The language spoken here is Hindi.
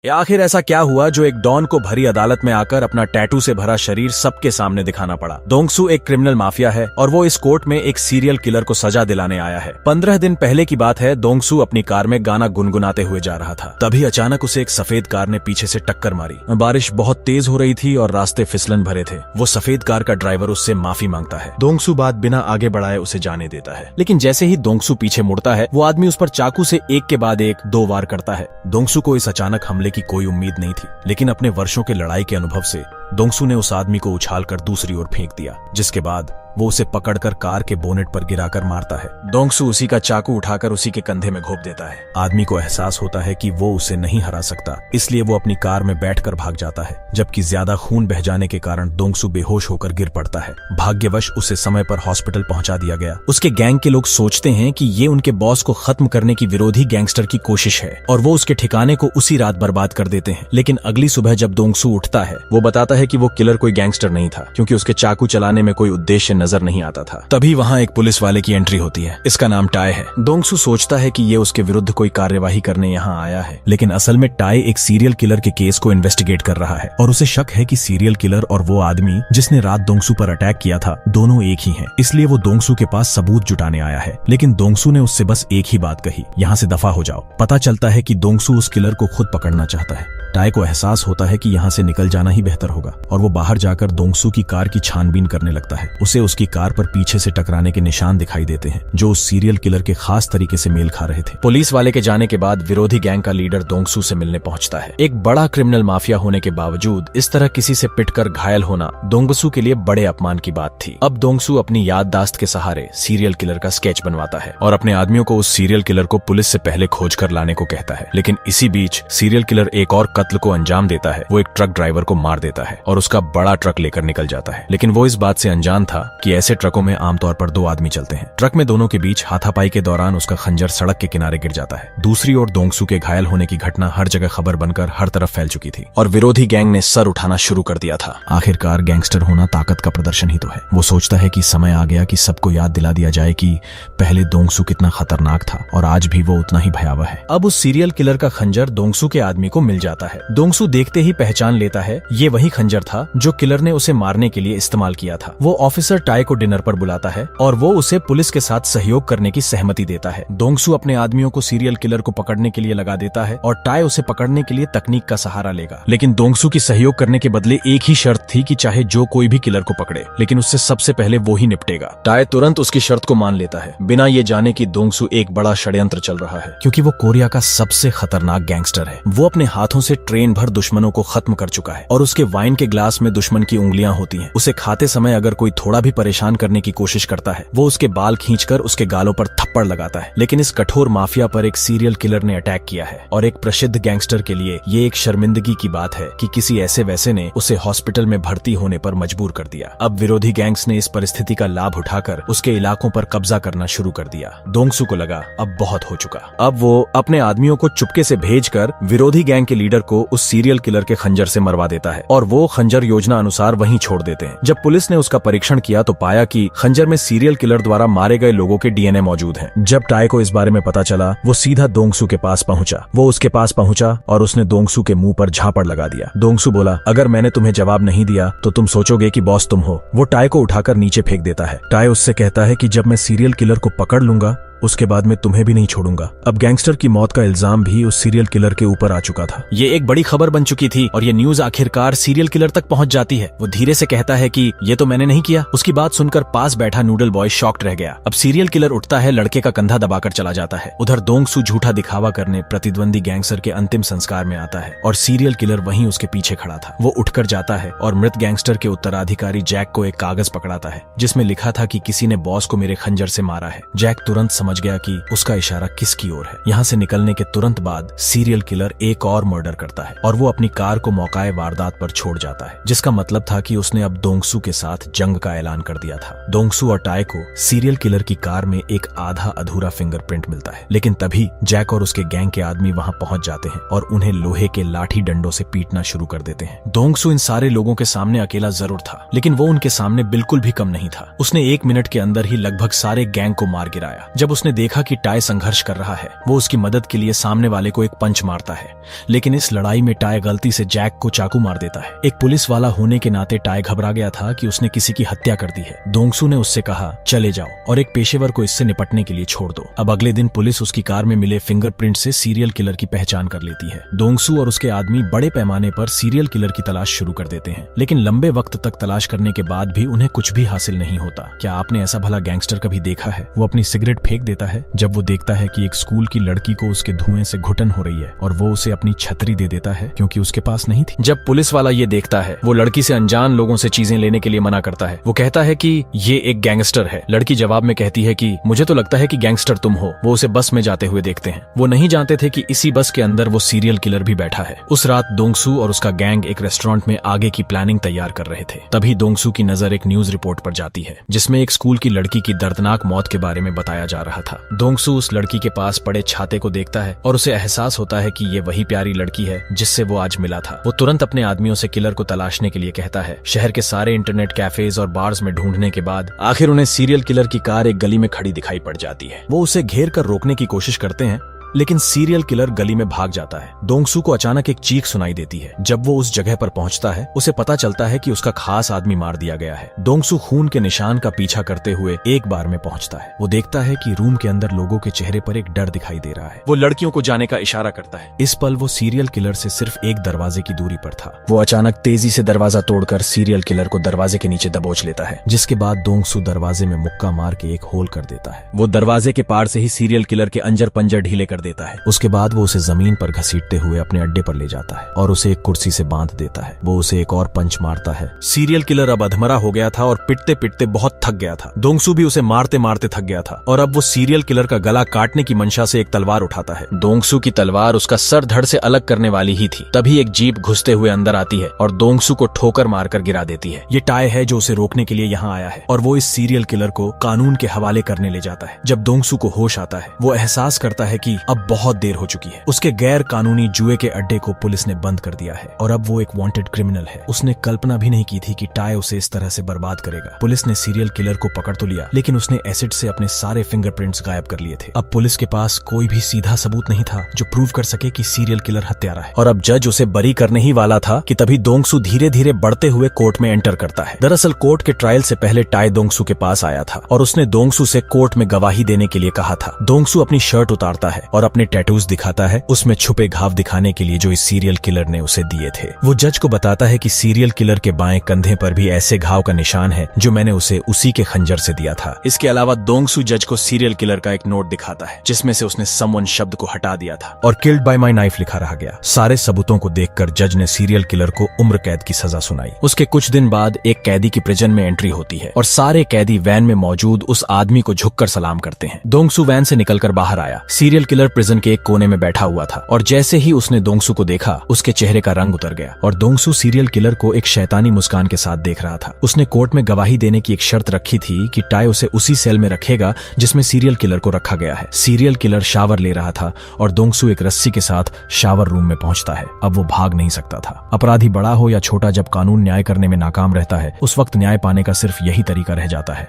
आखिर ऐसा क्या हुआ जो एक डॉन को भरी अदालत में आकर अपना टैटू से भरा शरीर सबके सामने दिखाना पड़ा। दोंगसू एक क्रिमिनल माफिया है और वो इस कोर्ट में एक सीरियल किलर को सजा दिलाने आया है। 15 दिन पहले की बात है। दोंगसू अपनी कार में गाना गुनगुनाते हुए जा रहा था। तभी अचानक उसे एक सफेद कार ने पीछे से टक्कर मारी। बारिश बहुत तेज हो रही थी और रास्ते फिसलन भरे थे। वो सफेद कार का ड्राइवर उससे माफी मांगता है। दोंगसू बात बिना आगे बढ़ाए उसे जाने देता है, लेकिन जैसे ही दोंगसू पीछे मुड़ता है वो आदमी उस पर चाकू से एक के बाद एक 2 वार करता है। दोंगसू को इस अचानक हमले की कोई उम्मीद नहीं थी, लेकिन अपने वर्षों के लड़ाई के अनुभव से दोंगसू ने उस आदमी को उछालकर दूसरी ओर फेंक दिया, जिसके बाद वो उसे पकड़कर कार के बोनेट पर गिराकर मारता है। दोंगसू उसी का चाकू उठाकर उसी के कंधे में घोंप देता है। आदमी को एहसास होता है कि वो उसे नहीं हरा सकता, इसलिए वो अपनी कार में बैठकर भाग जाता है, जबकि ज्यादा खून बह जाने के कारण दोंगसू बेहोश होकर गिर पड़ता है। भाग्यवश उसे समय पर हॉस्पिटल पहुंचा दिया गया। उसके गैंग के लोग सोचते हैं कि ये उनके बॉस को खत्म करने की विरोधी गैंगस्टर की कोशिश है और वो उसके ठिकाने को उसी रात बर्बाद कर देते हैं। लेकिन अगली सुबह जब दोंगसू उठता है, वो बताता है कि वो किलर कोई गैंगस्टर नहीं था, क्योंकि उसके चाकू चलाने में कोई उद्देश्य नजर नहीं आता था। तभी वहाँ एक पुलिस वाले की एंट्री होती है। इसका नाम टाई है। दोंगसू सोचता है कि ये उसके विरुद्ध कोई कार्यवाही करने यहाँ आया है, लेकिन असल में टाई एक सीरियल किलर के केस को इन्वेस्टिगेट कर रहा है और उसे शक है कि सीरियल किलर और वो आदमी जिसने रात दोंगसू पर अटैक किया था दोनों एक ही हैं। इसलिए वो दोंगसू के पास सबूत जुटाने आया है। लेकिन दोंगसू ने उससे बस एक ही बात कही, यहाँ से दफा हो जाओ। पता चलता है कि दोंगसू उस किलर को खुद पकड़ना चाहता है। टाई को एहसास होता है कि यहाँ से निकल जाना ही बेहतर होगा और वो बाहर जाकर दोंगसू की कार की छानबीन करने लगता है। उसे उसकी कार पर पीछे से टकराने के निशान दिखाई देते हैं, जो उस सीरियल किलर के खास तरीके से मेल खा रहे थे। पुलिस वाले के जाने के बाद विरोधी गैंग का लीडर दोंगसू से मिलने पहुंचता है। एक बड़ा क्रिमिनल माफिया होने के बावजूद इस तरह किसी से पिटकर घायल होना दोंगसू के लिए बड़े अपमान की बात थी। अब दोंगसू अपनी याददाश्त के सहारे सीरियल किलर का स्केच बनवाता है और अपने आदमियों को उस सीरियल किलर को पुलिस से पहले खोज कर लाने को कहता है। लेकिन इसी बीच सीरियल किलर एक और कत्ल को अंजाम देता है। वो एक ट्रक ड्राइवर को मार देता है और उसका बड़ा ट्रक लेकर निकल जाता है। लेकिन वो इस बात से अनजान था कि ऐसे ट्रकों में आमतौर पर 2 आदमी चलते हैं। ट्रक में दोनों के बीच हाथापाई के दौरान उसका खंजर सड़क के किनारे गिर जाता है। दूसरी ओर दोंगसू के घायल होने की घटना हर जगह खबर बनकर हर तरफ फैल चुकी थी और विरोधी गैंग ने सर उठाना शुरू कर दिया था। आखिरकार गैंगस्टर होना ताकत का प्रदर्शन ही तो है। वो सोचता है कि समय आ गया कि सबको याद दिला दिया जाए कि पहले दोंगसू कितना खतरनाक था और आज भी वो उतना ही भयावह है। अब उस सीरियल किलर का खंजर दोंगसू के आदमी को मिल जाता है। दोंगसू देखते ही पहचान लेता है ये वही खंजर था जो किलर ने उसे मारने के लिए इस्तेमाल किया था। वो ऑफिसर टाई को डिनर पर बुलाता है और वो उसे पुलिस के साथ सहयोग करने की सहमति देता है। दोंगसू अपने आदमियों को सीरियल किलर को पकड़ने के लिए लगा देता है और टाई उसे पकड़ने के लिए तकनीक का सहारा लेगा। लेकिन दोंगसू की सहयोग करने के बदले एक ही शर्त थी कि चाहे जो कोई भी किलर को पकड़े, लेकिन उससे सबसे पहले वो ही निपटेगा। टाई तुरंत उसकी शर्त को मान लेता है, बिना ये जाने कि दोंगसू एक बड़ा षड्यंत्र चल रहा है, क्योंकि वो कोरिया का सबसे खतरनाक गैंगस्टर है। वो अपने हाथों से ट्रेन भर दुश्मनों को खत्म कर चुका है और उसके वाइन के ग्लास में दुश्मन की उंगलियां होती हैं। उसे खाते समय अगर कोई थोड़ा भी परेशान करने की कोशिश करता है, वो उसके बाल खींचकर उसके गालों पर थप्पड़ लगाता है। लेकिन इस कठोर माफिया पर एक सीरियल किलर ने अटैक किया है और एक प्रसिद्ध गैंगस्टर के लिए ये एक शर्मिंदगी की बात है कि किसी ऐसे वैसे ने उसे हॉस्पिटल में भर्ती होने पर मजबूर कर दिया। अब विरोधी गैंग्स ने इस परिस्थिति का लाभ उठाकर उसके इलाकों पर कब्जा करना शुरू कर दिया। दोंगसू को लगा अब बहुत हो चुका। अब वो अपने आदमियों को चुपके से भेजकर विरोधी गैंग के लीडर को उस सीरियल किलर के खंजर से मरवा देता है और वो खंजर योजना अनुसार वहीं छोड़ देते हैं। जब पुलिस ने उसका परीक्षण किया तो पाया कि खंजर में सीरियल किलर द्वारा मारे गए लोगों के डीएनए मौजूद हैं। जब टाई को इस बारे में पता चला, वो सीधा दोंगसू के पास पहुंचा। वो उसके पास पहुंचा और उसने दोंगसू के मुंह पर झापड़ लगा दिया। दोंगसू बोला, अगर मैंने तुम्हें जवाब नहीं दिया तो तुम सोचोगे कि बॉस तुम हो। वो टाई को उठाकर नीचे फेंक देता है। टाई उससे कहता है कि जब मैं सीरियल किलर को पकड़ लूंगा उसके बाद मैं तुम्हें भी नहीं छोड़ूंगा। अब गैंगस्टर की मौत का इल्जाम भी उस सीरियल किलर के ऊपर आ चुका था। ये एक बड़ी खबर बन चुकी थी और ये न्यूज आखिरकार सीरियल किलर तक पहुंच जाती है। वो धीरे से कहता है कि ये तो मैंने नहीं किया। उसकी बात सुनकर पास बैठा नूडल बॉय शॉक्ड रह गया। अब सीरियल किलर उठता है, लड़के का कंधा दबाकर चला जाता है। उधर दोंगसू झूठा दिखावा करने प्रतिद्वंदी गैंगस्टर के अंतिम संस्कार में आता है और सीरियल किलर वहीं उसके पीछे खड़ा था। वो उठकर जाता है और मृत गैंगस्टर के उत्तराधिकारी जैक को एक कागज पकड़ाता है जिसमें लिखा था कि किसी ने बॉस को मेरे खंजर से मारा है। जैक तुरंत समझ गया कि उसका इशारा किसकी ओर है। यहाँ से निकलने के तुरंत बाद सीरियल किलर एक और मर्डर करता है और वो अपनी कार को मौकाए वारदात पर छोड़ जाता है, जिसका मतलब था कि उसने अब दोंगसू के साथ जंग का ऐलान कर दिया था। दोंगसू और टाई को सीरियल किलर की कार में एक आधा अधूरा फिंगरप्रिंट मिलता है, लेकिन तभी जैक और उसके गैंग के आदमी वहाँ पहुंच जाते हैं और उन्हें लोहे के लाठी डंडों से पीटना शुरू कर देते हैं। दोंगसू इन सारे लोगों के सामने अकेला जरूर था, लेकिन वो उनके सामने बिल्कुल भी कम नहीं था। उसने 1 मिनट के अंदर ही लगभग सारे गैंग को मार गिराया। जब उसने देखा कि टाय संघर्ष कर रहा है, वो उसकी मदद के लिए सामने वाले को एक पंच मारता है, लेकिन इस लड़ाई में टाय गलती से जैक को चाकू मार देता है। एक पुलिस वाला होने के नाते टाय घबरा गया था कि उसने किसी की हत्या कर दी है। दोंगसू ने उससे कहा, चले जाओ और एक पेशेवर को इससे निपटने के लिए छोड़ दो। अब अगले दिन पुलिस उसकी कार में मिले फिंगरप्रिंट से सीरियल किलर की पहचान कर लेती है। दोंगसू और उसके आदमी बड़े पैमाने पर सीरियल किलर की तलाश शुरू कर देते हैं, लेकिन लंबे वक्त तक तलाश करने के बाद भी उन्हें कुछ भी हासिल नहीं होता। क्या आपने ऐसा भला गैंगस्टर कभी देखा है? वो अपनी सिगरेट फेंक देता है जब वो देखता है कि एक स्कूल की लड़की को उसके धुएं से घुटन हो रही है, और वो उसे अपनी छतरी दे देता है क्योंकि उसके पास नहीं थी। जब पुलिस वाला ये देखता है, वो लड़की से अनजान लोगों से चीजें लेने के लिए मना करता है। वो कहता है कि ये एक गैंगस्टर है। लड़की जवाब में कहती है कि मुझे तो लगता है कि गैंगस्टर तुम हो। वो उसे बस में जाते हुए देखते हैं। वो नहीं जानते थे कि इसी बस के अंदर वो सीरियल किलर भी बैठा है। उस रात दोंगसू और उसका गैंग एक रेस्टोरेंट में आगे की प्लानिंग तैयार कर रहे थे। तभी दोंगसू की नजर एक न्यूज रिपोर्ट पर जाती है, जिसमें एक स्कूल की लड़की की दर्दनाक मौत के बारे में बताया जा रहा था। दोंगसू उस लड़की के पास पड़े छाते को देखता है और उसे एहसास होता है कि ये वही प्यारी लड़की है जिससे वो आज मिला था। वो तुरंत अपने आदमियों से किलर को तलाशने के लिए कहता है। शहर के सारे इंटरनेट कैफेज और बार्स में ढूंढने के बाद आखिर उन्हें सीरियल किलर की कार एक गली में खड़ी दिखाई पड़ जाती है। वो उसे घेर कर रोकने की कोशिश करते हैं, लेकिन सीरियल किलर गली में भाग जाता है। दोंगसू को अचानक एक चीख सुनाई देती है। जब वो उस जगह पर पहुंचता है, उसे पता चलता है कि उसका खास आदमी मार दिया गया है। दोंगसू खून के निशान का पीछा करते हुए एक बार में पहुंचता है। वो देखता है कि रूम के अंदर लोगों के चेहरे पर एक डर दिखाई दे रहा है। वो लड़कियों को जाने का इशारा करता है। इस पल वो सीरियल किलर से सिर्फ एक दरवाजे की दूरी पर था। वो अचानक तेजी से दरवाजा तोड़कर सीरियल किलर को दरवाजे के नीचे दबोच लेता है, जिसके बाद दोंगसू दरवाजे में मुक्का मार के एक होल कर देता है। वो दरवाजे के पार से ही सीरियल किलर के अंजर पंजर ढीले कर देता है। उसके बाद वो उसे जमीन पर घसीटते हुए अपने अड्डे पर ले जाता है और उसे एक कुर्सी से बांध देता है। वो उसे एक और पंच मारता है। सीरियल किलर अब अधमरा हो गया था और पिटते पिटते बहुत थक गया था। दोंगसू भी उसे मारते मारते थक गया था और अब वो सीरियल किलर का गला काटने की मंशा से एक तलवार उठाता है। दोंगसू की तलवार उसका सर धड़ से अलग करने वाली ही थी। तभी एक जीप घुसते हुए अंदर आती है और दोंगसू को ठोकर मारकर गिरा देती है। ये टाय है जो उसे रोकने के लिए यहाँ आया है और वो इस सीरियल किलर को कानून के हवाले करने ले जाता है। जब दोंगसू को होश आता है, वो एहसास करता है कि अब बहुत देर हो चुकी है। उसके गैर कानूनी जुए के अड्डे को पुलिस ने बंद कर दिया है और अब वो एक वांटेड क्रिमिनल है। उसने कल्पना भी नहीं की थी कि टाय उसे इस तरह से बर्बाद करेगा। पुलिस ने सीरियल किलर को पकड़ तो लिया, लेकिन उसने एसिड से अपने सारे फिंगरप्रिंट्स गायब कर लिए थे। अब पुलिस के पास कोई भी सीधा सबूत नहीं था जो प्रूव कर सके कि सीरियल किलर हत्यारा है। और अब जज उसे बरी करने ही वाला था कि तभी दोंगसू धीरे धीरे बढ़ते हुए कोर्ट में एंटर करता है। दरअसल कोर्ट के ट्रायल से पहले टाय दोंगसू के पास आया था और उसने दोंगसू से कोर्ट में गवाही देने के लिए कहा था। दोंगसू अपनी शर्ट उतारता है और अपने टैटूज दिखाता है, उसमें छुपे घाव दिखाने के लिए जो इस सीरियल किलर ने उसे दिए थे। वो जज को बताता है कि सीरियल किलर के बाएं कंधे पर भी ऐसे घाव का निशान है जो मैंने उसे उसी के खंजर से दिया था। इसके अलावा दोंगसू जज को सीरियल किलर का एक नोट दिखाता है जिसमें से उसने समवन शब्द को हटा दिया था और किल्ड बाय माय नाइफ लिखा रह गया। सारे सबूतों को देखकर जज ने सीरियल किलर को उम्र कैद की सजा सुनाई। उसके कुछ दिन बाद एक कैदी की प्रिजन में एंट्री होती है और सारे कैदी वैन में मौजूद उस आदमी को झुककर सलाम करते हैं। दोंगसू वैन से निकलकर बाहर आया। सीरियल किलर प्रिजन के एक कोने में बैठा हुआ था और जैसे ही उसने दोंगसू को देखा, उसके चेहरे का रंग उतर गया और दोंगसू सीरियल किलर को एक शैतानी मुस्कान के साथ देख रहा था। उसने कोर्ट में गवाही देने की एक शर्त रखी थी कि टाय उसे उसी सेल में रखेगा जिसमें सीरियल किलर को रखा गया है। सीरियल किलर शावर ले रहा था और दोंगसू एक रस्सी के साथ शावर रूम में पहुंचता है। अब वो भाग नहीं सकता था। अपराधी बड़ा हो या छोटा, जब कानून न्याय करने में नाकाम रहता है, उस वक्त न्याय पाने का सिर्फ यही तरीका रह जाता है।